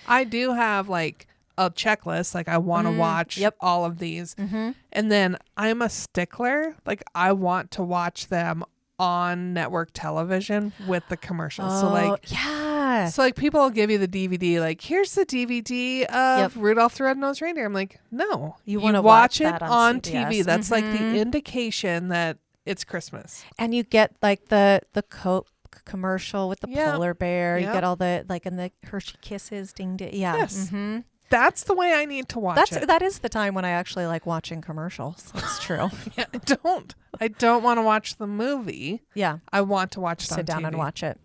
I do have like a checklist. Like I want to watch yep. all of these. Mm-hmm. And then I'm a stickler. Like I want to watch them on network television with the commercials. yeah. So like people will give you the DVD, like here's the DVD of Rudolph the Red-Nosed Reindeer. I'm like, no, You wanna watch watch it that on on TV. CBS. That's like the Mhm. indication that it's Christmas. And you get like the Coke commercial with the Yeah. polar bear. You Yep. get all the and the Hershey Kisses, ding ding. Yeah. Yes. Mm-hmm. That's the way I need to watch it. That is the time when I actually like watching commercials. That's true. Yeah, I don't want to watch the movie. Yeah. I want to watch it on Sit down TV. and watch it.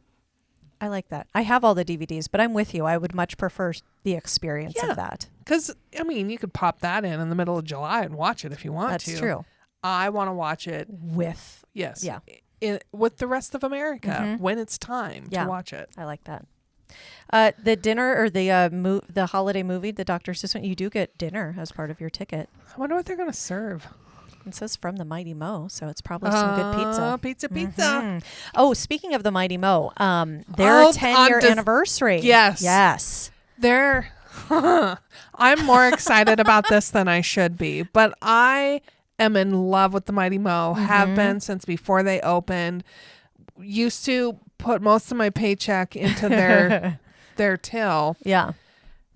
I like that. I have all the DVDs, but I'm with you. I would much prefer the experience of that. Because, I mean, you could pop that in the middle of July and watch it if you want to. That's true. I want to watch it With. Yes. Yeah. With the rest of America when it's time to watch it. I like that. The dinner or the holiday movie, the Dr. Seuss one, you do get dinner as part of your ticket. I wonder what they're going to serve. It says from the Mighty Mo, so it's probably some good pizza. Pizza. Mm-hmm. Oh, speaking of the Mighty Mo, their 10-year anniversary. Yes. They're I'm more excited about this than I should be, but I am in love with the Mighty Mo. Have been since before they opened. Used to put most of my paycheck into their till. Yeah.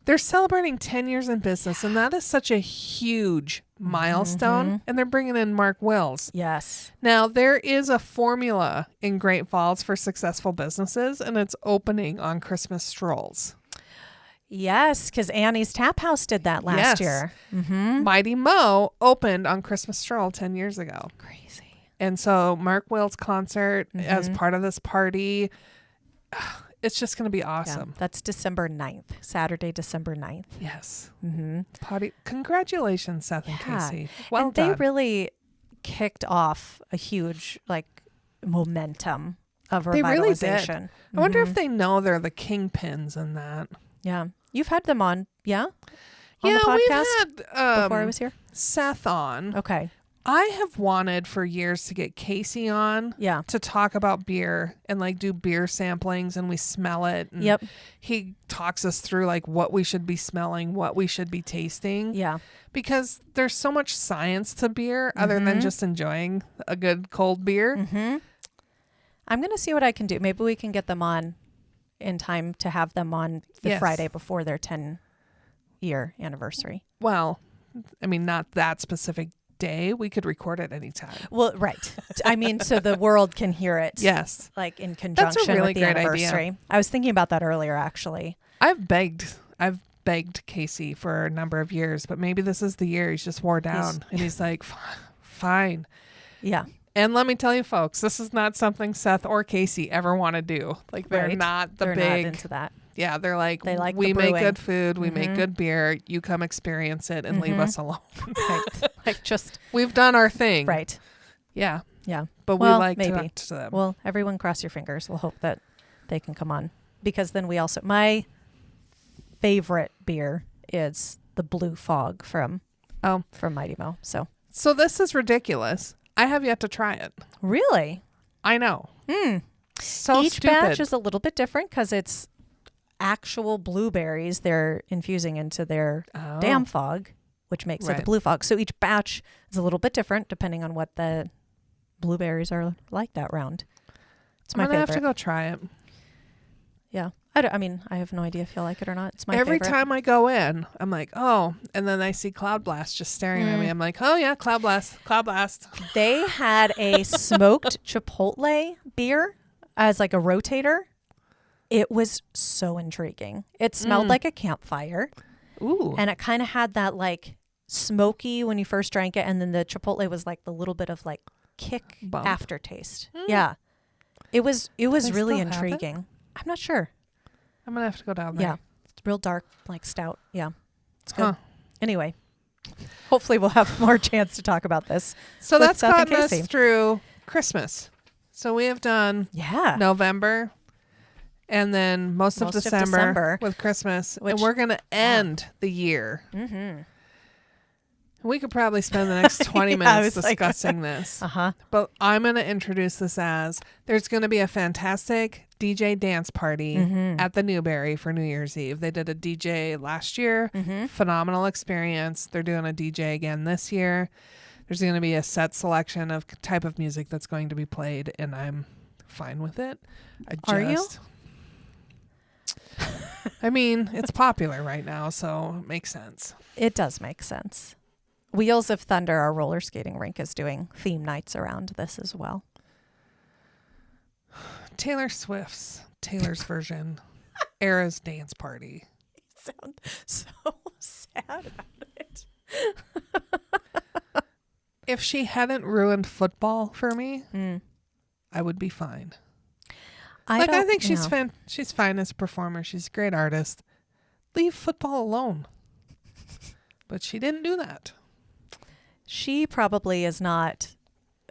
They're celebrating 10 years in business, and that is such a huge milestone. And they're bringing in Mark Wills. Yes. Now, there is a formula in Great Falls for successful businesses, and it's opening on Christmas strolls. Yes, because Annie's Tap House did that last year. Mm-hmm. Mighty Mo opened on Christmas stroll 10 years ago. Crazy. And so Mark Wills' concert as part of this party, it's just going to be awesome. Yeah, that's December 9th, Saturday, December 9th. Yes. Mm-hmm. Party. Congratulations, Seth and Casey. Well and done. they really kicked off a huge momentum of revitalization. They really did. I wonder if they know they're the kingpins in that. Yeah. You've had them on, yeah? On Yeah, the podcast we've had before I was here? Seth on. Okay. I have wanted for years to get Casey on to talk about beer and do beer samplings, and we smell it. And he talks us through what we should be smelling, what we should be tasting. Yeah. Because there's so much science to beer other than just enjoying a good cold beer. Mm-hmm. I'm going to see what I can do. Maybe we can get them on in time to have them on the Friday before their 10-year anniversary. Well, I mean, not that specific day. We could record it anytime. Well, right. I mean, so the world can hear it. Yes. In conjunction That's a really with the great anniversary. idea. I was thinking about that earlier, actually. I've begged Casey for a number of years, but maybe this is the year he's just wore down. And he's like, fine. Yeah. And let me tell you, folks, this is not something Seth or Casey ever want to do. They're not they're not into that. Yeah, they're like, they like we the make brewing. good food, we make good beer. You come experience it and leave us alone. Right. We've done our thing. Right. Yeah. Yeah. But we like to talk to them. Well, everyone cross your fingers. We'll hope that they can come on. Because then we also, my favorite beer is the Blue Fog from Mighty Mo. So this is ridiculous. I have yet to try it. Really? I know. So each stupid. batch is a little bit different because it's actual blueberries they're infusing into their dam fog, which makes it the Blue Fog. So each batch is a little bit different depending on what the blueberries are like that round. It's my favorite. I'm gonna have to go try it. Yeah. I have no idea if you'll like it or not. It's my Every favorite. time I go in, I'm like, oh, and then I see Cloud Blast just staring at me. I'm like, oh yeah, Cloud Blast. They had a smoked chipotle beer as a rotator. It was so intriguing. It smelled like a campfire. Ooh. And it kind of had that smoky when you first drank it, and then the chipotle was the little bit of kick bump aftertaste. Yeah. It was really intriguing. I'm not sure. I'm gonna have to go down there. Yeah. It's real dark, stout. Yeah. It's good. Anyway. Hopefully we'll have more chance to talk about this. So that's gotten us through Christmas. So we have done November and then most of December with Christmas. And we're going to end the year. Mm-hmm. We could probably spend the next 20 minutes discussing this. But I'm going to introduce this as there's going to be a fantastic DJ dance party at the Newberry for New Year's Eve. They did a DJ last year. Phenomenal experience. They're doing a DJ again this year. There's going to be a set selection of type of music that's going to be played, and I'm fine with it. Are you? I mean, it's popular right now, so it makes sense. It does make sense. Wheels of Thunder, our roller skating rink, is doing theme nights around this as well. Taylor's version, Era's dance party. sound so sad about it. If she hadn't ruined football for me, I would be fine. I think she's fine as a performer. She's a great artist. Leave football alone. But she didn't do that. She probably is not.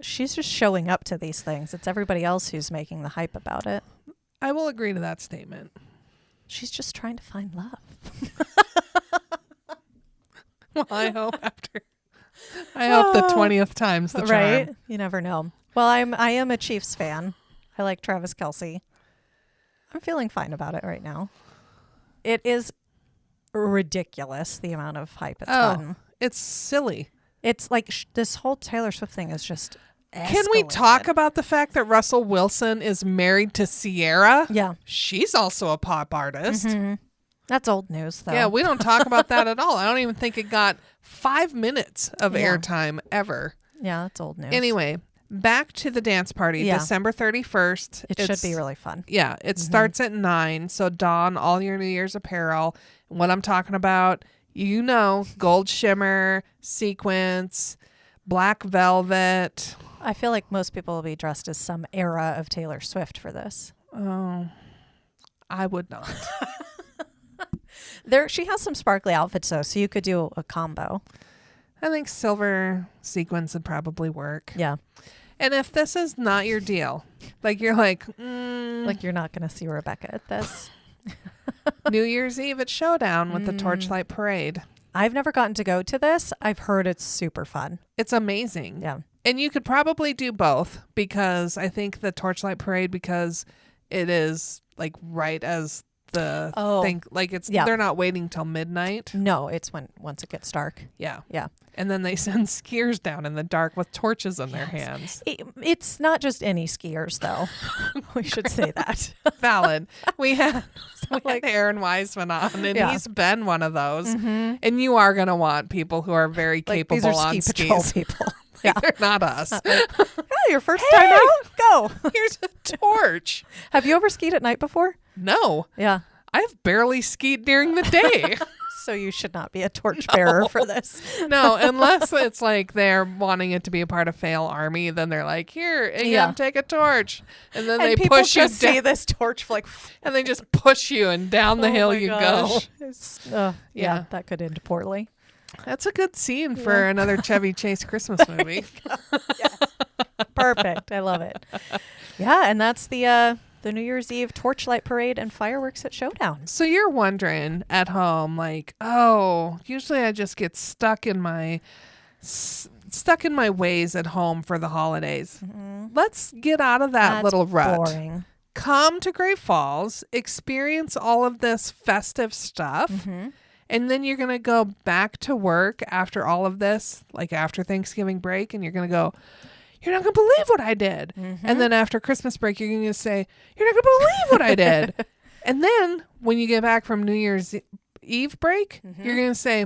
She's just showing up to these things. It's everybody else who's making the hype about it. I will agree to that statement. She's just trying to find love. Well, I hope the 20th time's the charm. Right? You never know. Well, I am a Chiefs fan. I like Travis Kelce. I'm feeling fine about it right now. It is ridiculous, the amount of hype it's gotten. It's silly. It's like this whole Taylor Swift thing is just escalated. Can we talk about the fact that Russell Wilson is married to Ciara? Yeah. She's also a pop artist. Mm-hmm. That's old news, though. Yeah, we don't talk about that at all. I don't even think it got 5 minutes of airtime ever. Yeah, that's old news. Anyway, back to the dance party, December 31st. It should be really fun. Yeah, it starts at 9, so don all your New Year's apparel. What I'm talking about, gold shimmer, sequins, black velvet. I feel like most people will be dressed as some era of Taylor Swift for this. Oh, I would not. She has some sparkly outfits, though, so you could do a combo. I think silver sequins would probably work. Yeah. And if this is not your deal, like you're like... like you're not going to see Rebecca at this. New Year's Eve at Showdown with the Torchlight Parade. I've never gotten to go to this. I've heard it's super fun. It's amazing. Yeah. And you could probably do both, because I think the Torchlight Parade, because it is like right as the thing, like they're not waiting till midnight. No, it's once it gets dark. Yeah. Yeah. And then they send skiers down in the dark with torches in their hands. It's not just any skiers, though. We should say that. Valid. We had Aaron Wiseman on, and he's been one of those. Mm-hmm. And you are going to want people who are very capable these are on ski patrol skis. people. Yeah. They're not us. Your first time out? Go. Here's a torch. Have you ever skied at night before? No. Yeah. I've barely skied during the day. So you should not be a torchbearer for this. No, unless it's like they're wanting it to be a part of Fail Army, then they're like, here, take a torch. And then they push you down. See this torch like, and they just push you, and down the hill you go. Yeah, that could end poorly. That's a good scene for another Chevy Chase Christmas movie. Yes. Perfect. I love it. Yeah, and that's the New Year's Eve Torchlight Parade and fireworks at Showdown. So you're wondering at home, like, usually I just get stuck in my ways at home for the holidays. Mm-hmm. Let's get out of that little rut. Boring. Come to Great Falls, experience all of this festive stuff. Mm-hmm. And then you're going to go back to work after all of this, like after Thanksgiving break, and you're going to go, you're not going to believe what I did. Mm-hmm. And then after Christmas break, you're going to say, you're not going to believe what I did. And then when you get back from New Year's Eve break, you're going to say,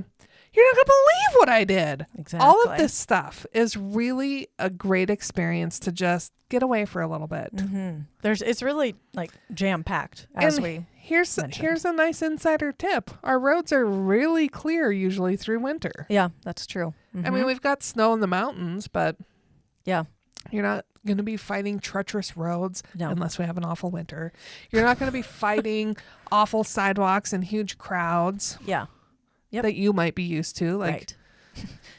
you're not going to believe what I did. Exactly. All of this stuff is really a great experience to just get away for a little bit. Mm-hmm. It's really like jam-packed, Here's a nice insider tip. Our roads are really clear usually through winter. Yeah, that's true. Mm-hmm. I mean, we've got snow in the mountains, but yeah, you're not going to be fighting treacherous roads unless we have an awful winter. You're not going to be fighting awful sidewalks and huge crowds. Yeah. Yep. That you might be used to. Right.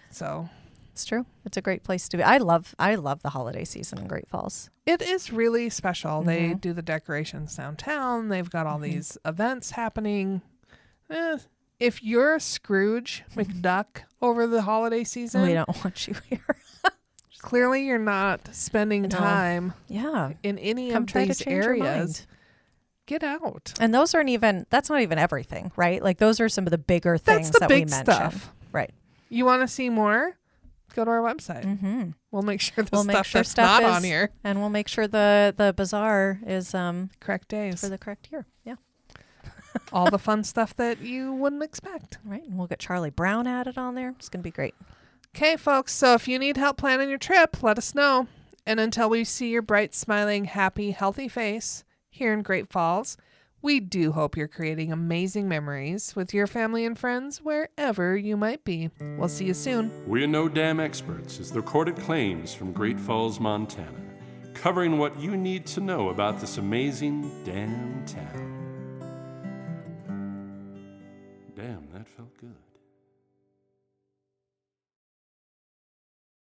So it's true. It's a great place to be. I love the holiday season in Great Falls. It is really special. Mm-hmm. They do the decorations downtown. They've got all these events happening. If you're a Scrooge McDuck over the holiday season, we don't want you here. Clearly you're not spending time in any of these areas. Get out. And that's not even everything, right? Like those are some of the bigger things that we mentioned. Stuff. Right. You want to see more? Go to our website. Mm-hmm. We'll make sure that's not on here. And we'll make sure the bazaar is correct days for the correct year. Yeah. All the fun stuff that you wouldn't expect. Right. And we'll get Charlie Brown added on there. It's going to be great. Okay, folks. So if you need help planning your trip, let us know. And until we see your bright, smiling, happy, healthy face here in Great Falls, We do hope you're creating amazing memories with your family and friends wherever you might be. We'll see you soon. We're No Dam Experts is the recorded claims from Great Falls, Montana, covering what you need to know about this amazing damn town.